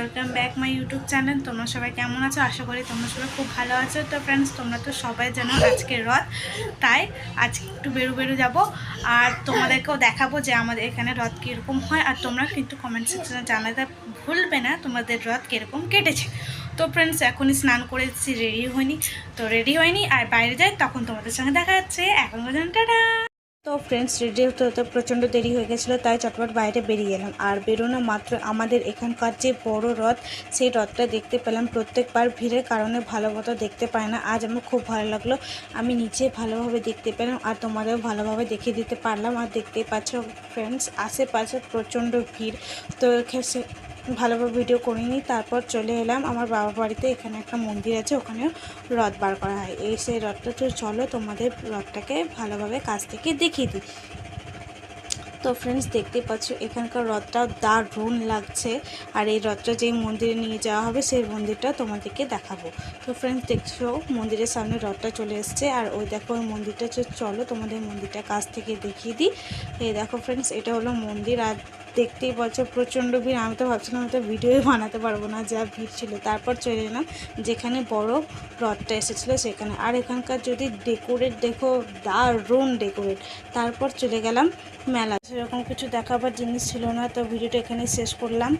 Welcome back my YouTube channel. তোমরা সবাই কেমন আছো? আশা করি তোমরা সবাই খুব ভালো আছো। তো ফ্রেন্ডস, তোমরা তো সবাই জানো আজকে রথ, তাই আজকে একটু বেরু যাবো আর তোমাদেরকেও দেখাবো যে আমাদের এখানে রথ কীরকম হয়। আর তোমরা কিন্তু কমেন্ট সেকশনে জানাতে ভুলবে না তোমাদের রথ কীরকম কেটেছে। তো ফ্রেন্ডস, এখনই স্নান করে এসেছি, রেডি হয়নি আর বাইরে যাই, তখন তোমাদের সঙ্গে দেখা যাচ্ছে। এখন পর্যন্ত টাটা। তো ফ্রেন্ডস, রেডি হতে হতে প্রচণ্ড দেরি হয়ে গেছিলো, তাই চটপট বাইরে বেরিয়ে এলাম। আর বেরোনো মাত্র আমাদের এখানকার যে বড় রথ, সেই রথটা দেখতে পেলাম। প্রত্যেকবার ভিড়ের কারণে ভালো মতো দেখতে পায় না, আজ আমার খুব ভালো লাগলো। আমি নিচে ভালোভাবে দেখতে পেলাম আর তোমাদেরও ভালোভাবে দেখিয়ে দিতে পারলাম। আর দেখতেই পাচ্ছ ফ্রেন্ডস, আশেপাশে প্রচণ্ড ভিড়। তো ভালোভাবে ভিডিও করিনি। তারপর চলে এলাম আমার বাবার বাড়িতে। এখানে একটা মন্দির আছে, ওখানেও রথ বার করা হয়। সেই রথটা, তো চলো তোমাদের রথটাকে ভালোভাবে কাছ থেকে দেখিয়ে দিই। তো ফ্রেন্ডস, দেখতেই পাচ্ছ এখানকার রথটাও দারুণ লাগছে। আর এই রথটা যেই মন্দিরে নিয়ে যাওয়া হবে, সেই মন্দিরটা তোমাদেরকে দেখাবো। তো ফ্রেন্ডস, দেখছো মন্দিরের সামনে রথটা চলে এসছে। আর ওই দেখো ওই মন্দিরটা, চলো তোমাদের মন্দিরটা কাছ থেকে দেখিয়ে দিই। এই দেখো ফ্রেন্ডস, এটা হলো মন্দির। আর দেখতেই পাচ্ছ প্রচণ্ড ভিড়। আমি তো ভাবছিলাম হয়তো ভিডিওই বানাতে পারবো না, যা ভিড় ছিল। তারপর চলে এলাম যেখানে বড় রথটা এসেছিলো সেখানে। আর এখানকার যদি ডেকোরেট দেখো, দারুণ ডেকোরেট। তারপর চলে গেলাম মেলা। সেরকম কিছু দেখাবার জিনিস ছিল না, তো ভিডিওটা এখানে শেষ করলাম।